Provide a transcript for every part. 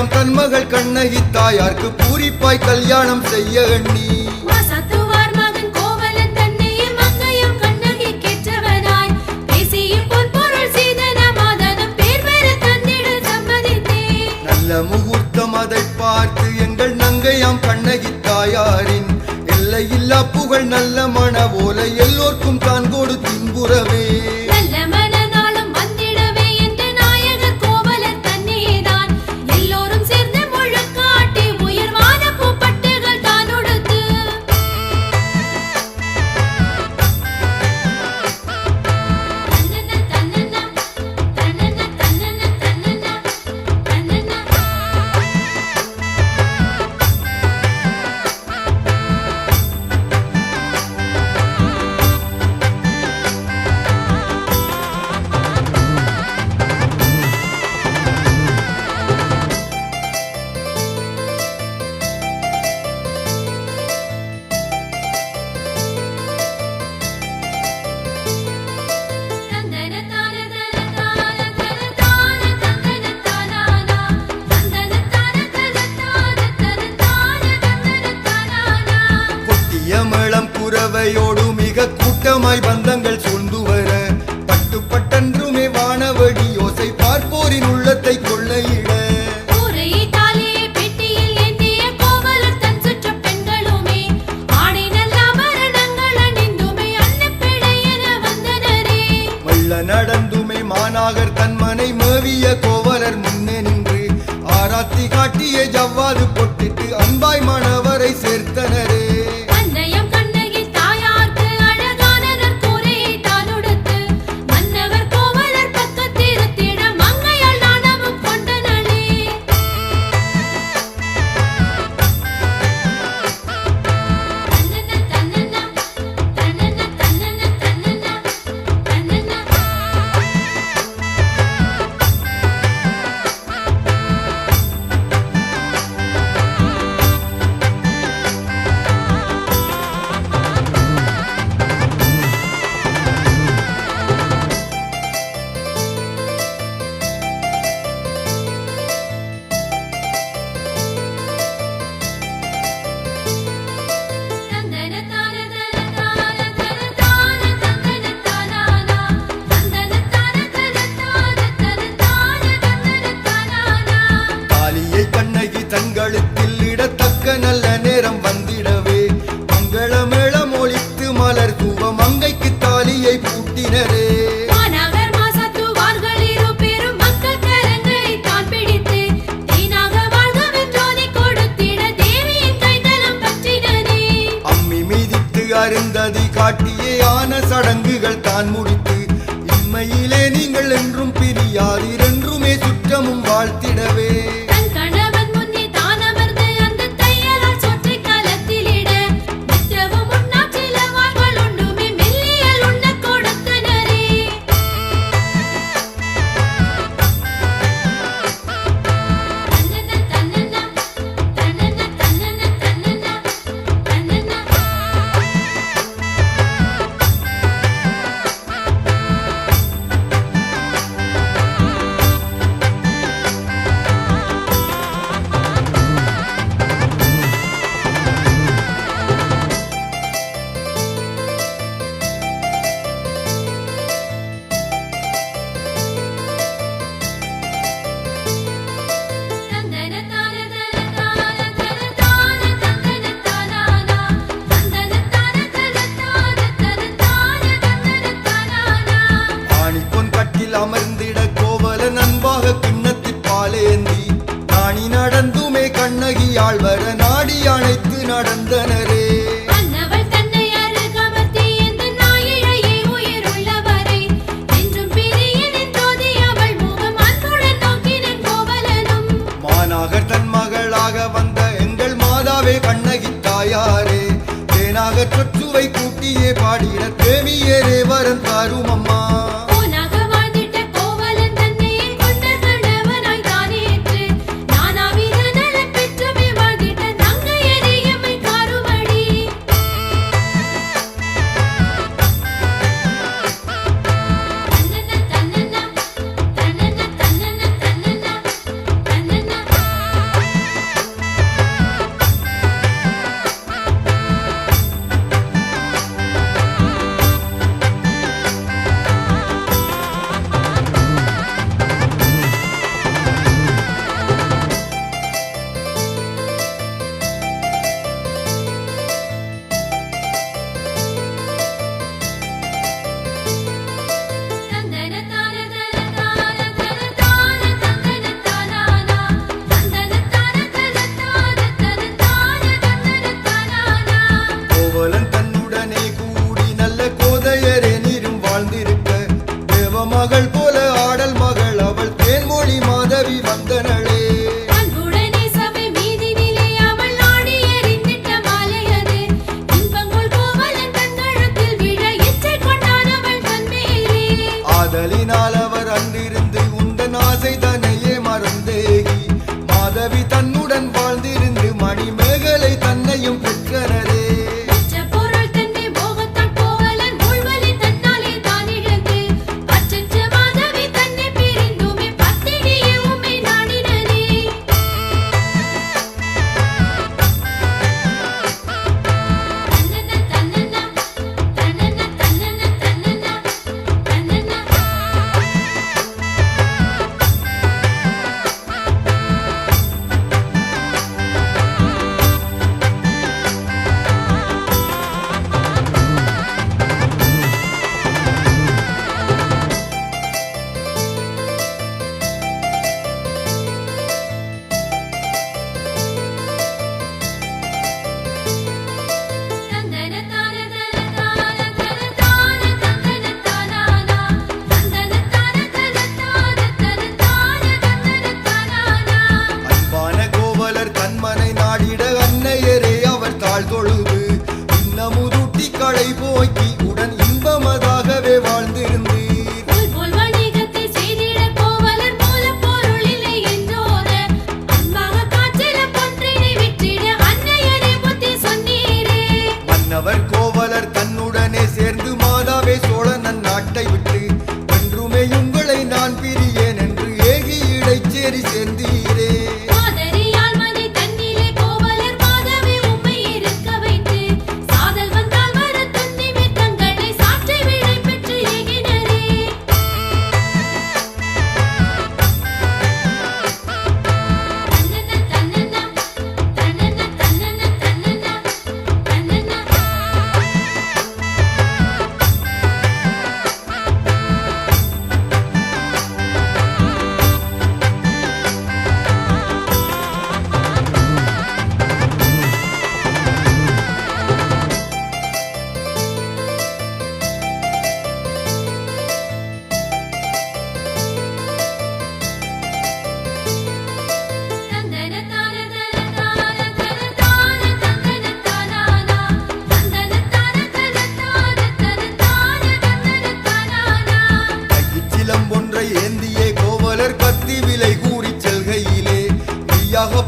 நங்கையாம் தன் மகள் கண்ணகி தாயார்க்கு பூரிப்பாய் கல்யாணம் செய்ய எண்ணி முகூர்த்தம் அதை பார்த்து எங்கள் நங்கையாம் கண்ணகி தாயாரின் எல்லையில்லா புகழ் நல்ல மன போல எல்லோர்க்கும் தான் கொடு தின்புறவே குரவையோடு மிக கூட்டமாய் பந்தங்கள் சூழ்ந்து வர பட்டுப்பட்டன்றுமே வானவடி யோசை பார்ப்போரின் உள்ளத்தை கொள்ளையிட நடந்துமே மாநகர் தன்மனை மேவிய கோவலர் முன்னே நின்று ஆராத்தி காட்டிய ஜவ்வாது பொட்டிட்டு அன்பாய் மணவரை சேர்த்தனரே தங்களுத்தில் இடத்தக்க நல்ல நேரம் வந்திடவே மங்களமேளம் ஒலித்து மலர் தூவ மங்கைக்கு தாலியை பூட்டினரே அம்மி மீதித்து அருந்ததி காட்டியே ஆன சடங்குகள் தான் முடித்து இம்மையிலே நீங்கள் என்றும் பிரியாதீர் என்றுமே சுற்றமும் வாழ்த்திடவே அமர்ந்திட கோவல நண்பாக கிண்ணத்தில் பாலேந்தி நாணி நடந்துமே கண்ணகி ஆழ்வர நாடி அணைத்து நடந்தனரே மாநகர் தன் மகளாக வந்த எங்கள் மாதாவே கண்ணகி தாயாரே தேனாக சொற்றுவை கூட்டியே பாடிட தேவியரே வரம் தாரும் அம்மா மனைவி தன்னுடன் வாழ்ந்திருந்து மணிமேகலை தன்னையும் பெற்றனரே. தொழுது இன்னமுதுட்டி களை போக்கி உடன் இன்பமதாகவே வாழ்ந்திருந்தீர். மன்னவர் கோவலர் தன்னுடனே சேர்ந்து மாதாவே சோழனன் நாட்டை விட்டு என்றுமே உங்களை நான் பிரியேன் என்று ஏகி இடைச்சேரி சேர்ந்தீரே.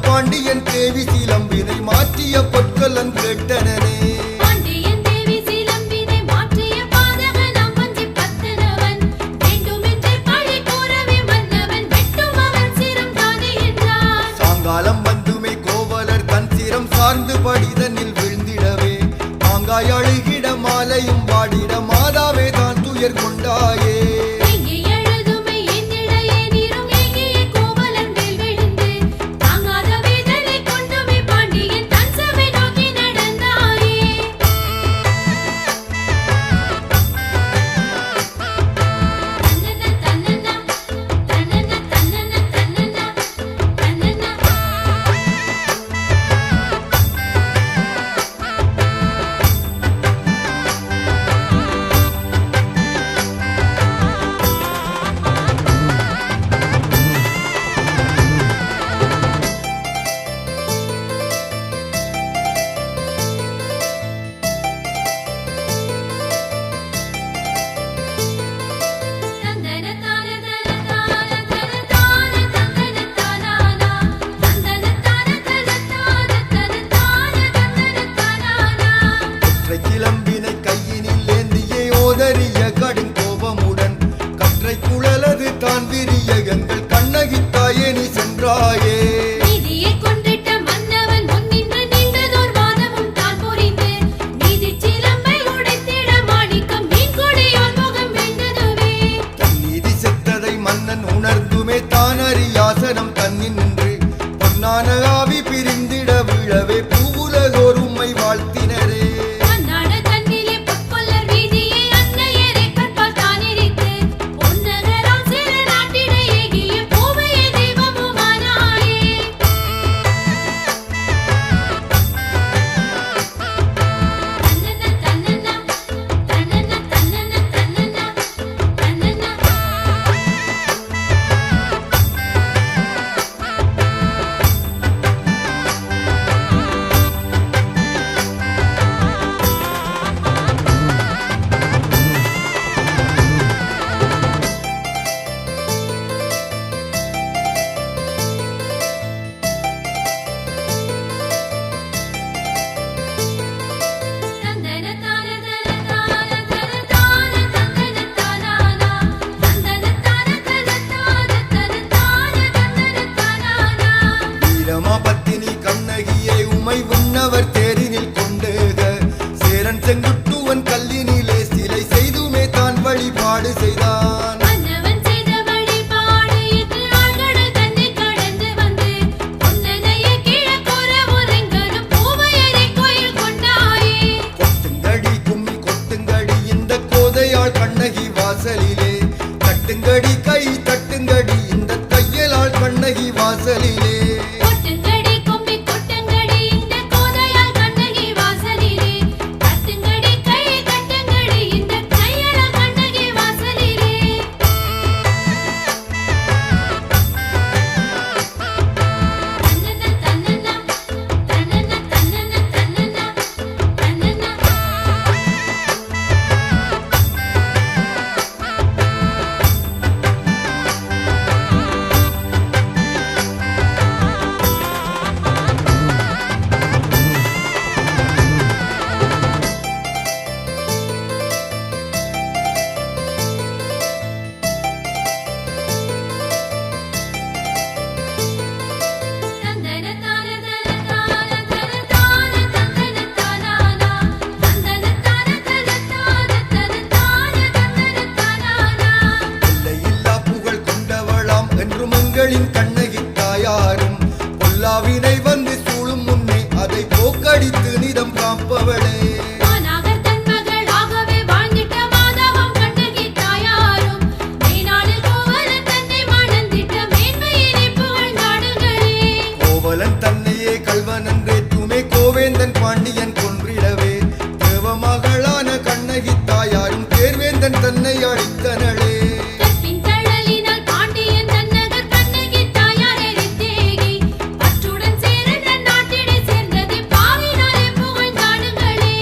பாண்டியன் தேவி சிலம்பினை மாற்றிய பொற்கலன் கேட்டனே. சாங்காலம் வந்துமே கோவலர் தன் சிரம் சார்ந்து படிதனில் விழுந்திடவே மாங்காய் அழுகிட மாலையும் வாடிட மாதாவே தான் துயர் கொண்டாயே. தன்னின் நின்று பொன்னான ஆவி பிரிந்திட விழவே பூவுலகோர் உம்மை வாழ்த்தினரே. இடமா பத்தினி கண்ணகியை உமை விண்ணவர் தேரினில் கொண்டுக சேரன் செங்குட்டுவன் கல்லினிலே சிலை செய்துமே தான் வழிபாடு செய்தான். மன்னவன் செய்த வழிபாடு இன்று ஆழ்கடல் தன்னை கடந்து வந்து பொன்னனைய கிழக்குற உறைங்கரும் பூவையரை கோயில் கொண்டாயே. கொட்டுங்கடி கும்மி கொட்டுங்கடி இந்த கோதையாள் கண்ணகி வாசலிலே தட்டுங்கடி கை தட்டுங்கடி இந்த தையலாள் கண்ணகி வாசலிலே. கொட்டுங்கடி கும்மி கொட்டுங்கடி இந்த கோதையால் கண்ணகி வாசலிலே தட்டுங்கடி கை தட்டுங்கடி இந்த கையளால் கண்ணகி வாசலிலே. தன்னன தன்னன தன்னன தன்னன தன்னன தன்னன தந்தன தான தன தான தன தான தந்தன தானானா தந்தன தான தன தான தன தான தந்தன தானானா. எல்லையில்லா புகழ் கொண்டவளாம் என்றும் எங்களின் கண்ணகி தாயாரும் பொல்லாவினை வந்து சூழும் முன்னே அதை போக்கடித்து நிதம் காப்பவளே. மாநகர் தன் மகளாகவே வாழ்ந்திட்ட மாதவம் கண்ணகி தாயாரும் மேனாளில் கோவலன் தன்னை மணந்திட்ட மேன்மையினை புகழ்ந்தாடுகளே. கோவலன் தன்னையே கல்வன் என்றே தூமே கோவேந்தன் பாண்டியன் கொன்றிடவே தேவமகளான கண்ணகி தாயாரும் தேர்வேந்தன் தன்னை அழித்தனளே. கற்பின் தழலினால் பாண்டியன் தன்னகர் கண்ணகி தாயார் எரித்தேகி பற்றுடன் சேர நன் நாட்டிடை சேர்ந்தது பாவினாலே புகழ்ந்தாடுகளே.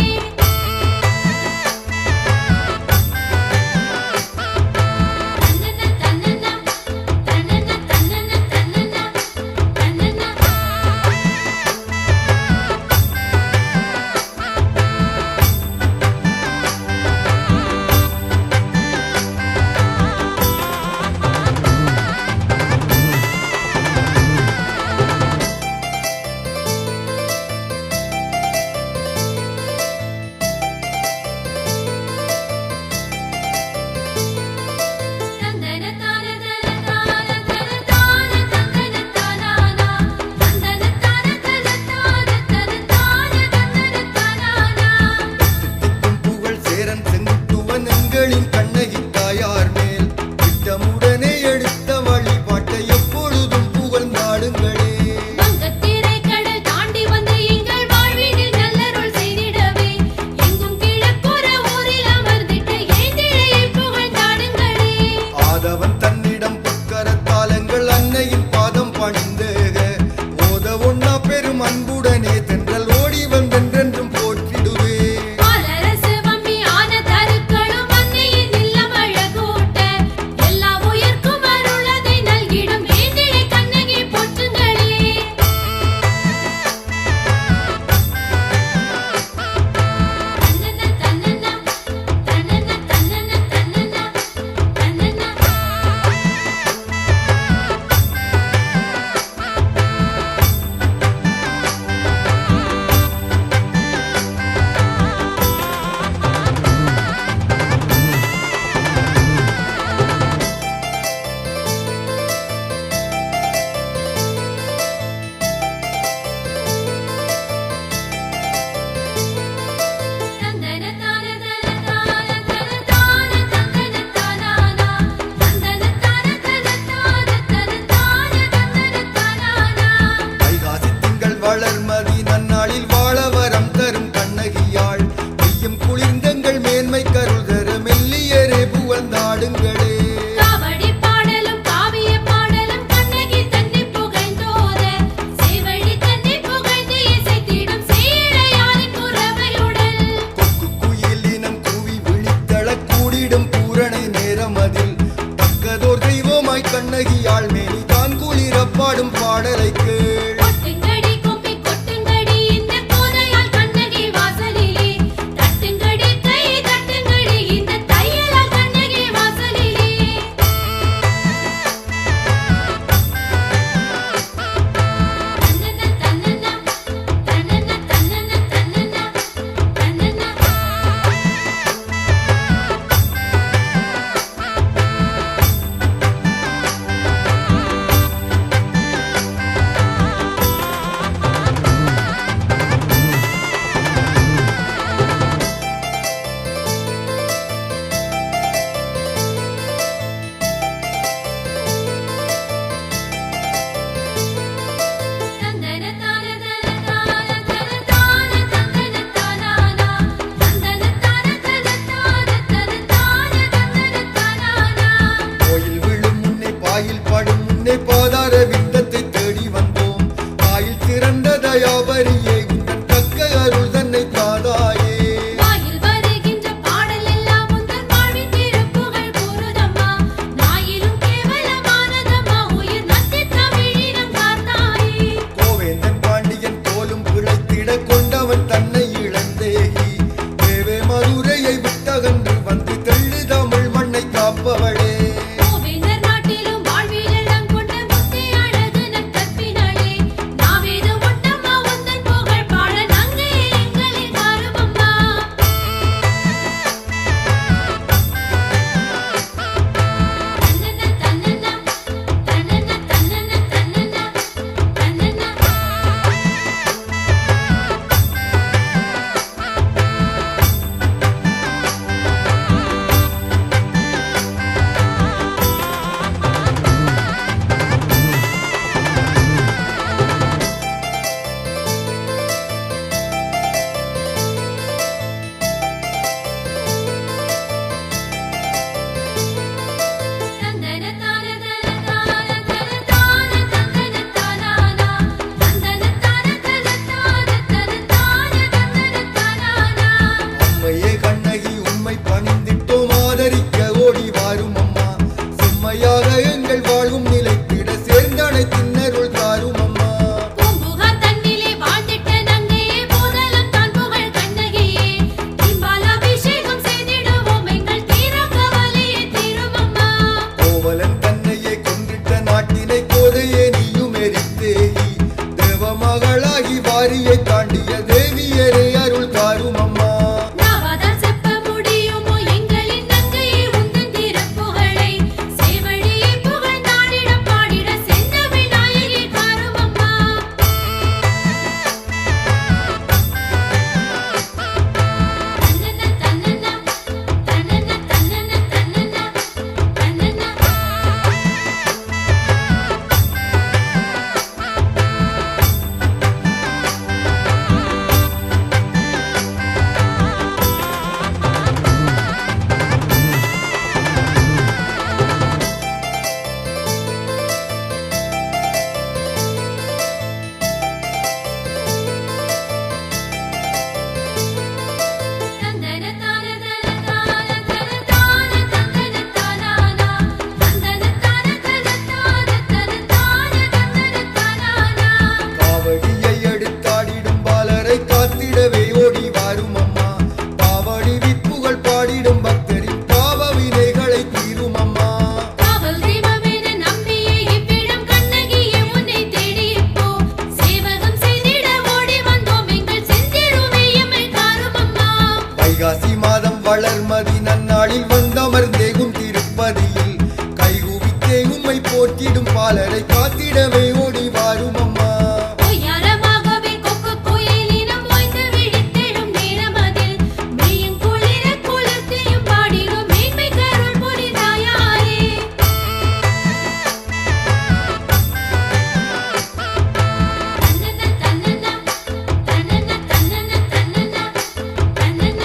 தன்னன தன்னன தன்னன தன்னன தன்னன தன்னன தந்தன தான தன தான தன தான தந்தன தானானா தந்தன தான தன தான தன தான தந்தன தானானா. திக்கும் புகழ் சேரன் செங்குட்டுவன் எங்களின் கண்ணகி தாயார் மேல் திட்டமுடனே எடுத்த வழிபாட்டை எப்பொழுதும் புகழ்ந்தாடுங்களே. வங்கத்திரை கடல் தாண்டி வந்து எங்கள் வாழ்வினில் நல்லருள் செய்திடவே எங்கும் கிழக்குற ஊரில் அமர்ந்திட்ட ஏந்திழையை புகழ்ந்தாடுங்களே. ஆதவன் தன்னிடம் புக்கரத்தால் எங்கள் அன்னையின் பாதம் பணிந்தேக ஓத ஒன்னா பெரும் அன்புடனே தென்றல் ஓடி வந்தென்றென்றும் போற்றிடுவே. பாலரசு வம்மி ஆன தருக்களும் அன்னையின் இல்லம் அழகூட்ட எல்லா உயிர்க்கும் அருளதை நல்கிடும் ஏந்திழை கண்ணகி போற்றுங்களே. தன்னன தன்னன தன்னன தன்னன தன்னன தன்னன தயாபரியே உந்தன் தக்க அருள் தன்னை தாதாயே. வாயில் வருகின்ற பாடல் எல்லாம் உந்தன் வாழ்வின் திருப்புகழ் கூறுதம்மா. நாயிலும் கேவலமானதம்மா உயிர் நத்தி தமிழினம் காத்தாயே. கோவேந்தன் பாண்டியன் தோலும் பிழைத்திட கொண்டவன் தன்னை இழந்தேகி தேவே மதுரையை விட்டகன்று வந்து தெள்ளு தமிழ் மண்ணை காப்பவளே. கோவேந்தர் நாட்டிலும் வாழ்வில் இடம் கொண்ட முத்தே அழகு நற்கற்பினளே. நாவேது ஒட்டம்மா உந்தன் புகழ் பாட நங்கே எங்களில் காருமம்மா. தன்னன்ன தன்னன்ன தன்னன்ன தன்னன்ன தன்னன்ன தன்னன்ன தந்தன தான தன தான தன தான தந்தன தானானா. தந்தன தான தன தான தன தான தந்தன தானானா. அம்மையே கண்ணகி உம்மை பணிந்திட்டோம் ஆதரிக்க ஓடி வாரும் அம்மா. செம்மையாக எங்கள் வாழ்வும் நிலைத்திட சேர்ந்தனை தின்னருள் தாரும் அம்மா. பூம்புகார் தன்னிலே வாழ்ந்திட்ட நங்கையே போதலம் தான் புகழ் கண்ணகியே. இம்பால் அபிஷேகம் செய்திடுவோம் எங்கள் தீரம் கவலையே தீருமம்மா. கோவலன் தன்னையே கொன்றிட்ட நாட்டினை கோதையே நீயும் எரித்தேகி தேவமகளாகி வாரியை தாண்டிய தேவியரே அருள் தாரும் அம்மா. நாவாதால் செப்ப முடியுமோ எங்களின் நங்கையே உந்தன் திருப்புகழை. சேவடியை புகழ்ந்தாடிட பாடிட செந்தமிழ் நாயகி காருமம்மா. தன்னன்ன தன்னன்ன தன்னன்ன தன்னன்ன தன்னன்ன தன்னன்ன தந்தன தான தன தான தன தான தந்தன தானானா. தந்தன தான தன தான தன தான தந்தன தானானா. காவடியை எடுத்தாடிடும் பாலரை காத்திடவே ஓடி வாரும் அம்மா. பாவடி விப்புகள் பாடிடும் பக்தரின் பாவ வினைகளை தீரும் அம்மா. காவல் தெய்வமென நம்பியே இவ்விடம் கண்ணகியே உன்னை தேடி இப்போ சேவகம் செய்திட ஓடி வந்தோம் எங்கள் செந்திருவே எம்மை காருமம்மா. வைகாசி மாதம் வளர்மதி நன்னாளில் வந்தமர்ந்தேகும் திருப்பதியில் கைகூவித்தே உம்மை போற்றிடும் பாலரை காத்திடவே ஓடி வாரும் அம்மா. பொய்யாரமாகவே கொக்கு கோயிலினம் ஓய்ந்து விழித்தெழும் நேரமதில் மெய்யும் குளிர குளிர்த்தியும் பாடிடும் மேன்மை கருள் புரிதாயாரே. தன்னன்ன தன்னன்ன தன்னன்ன தன்னன்ன தன்னன்ன தன்னன்ன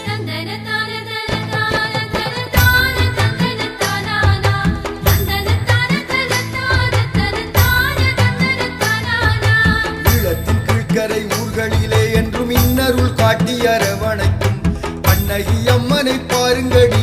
தந்தன தான தன தான தன தான தந்தன தானானா. தந்தன தான தன தான தன தான தந்தன தானானா. ஈழத்தின் கீழ்க்கரை ஊர்களிலே என்றும் இன்னருள் காட்டி அரவணைக்கும் கண்ணகி அம்மனை பாருங்கடி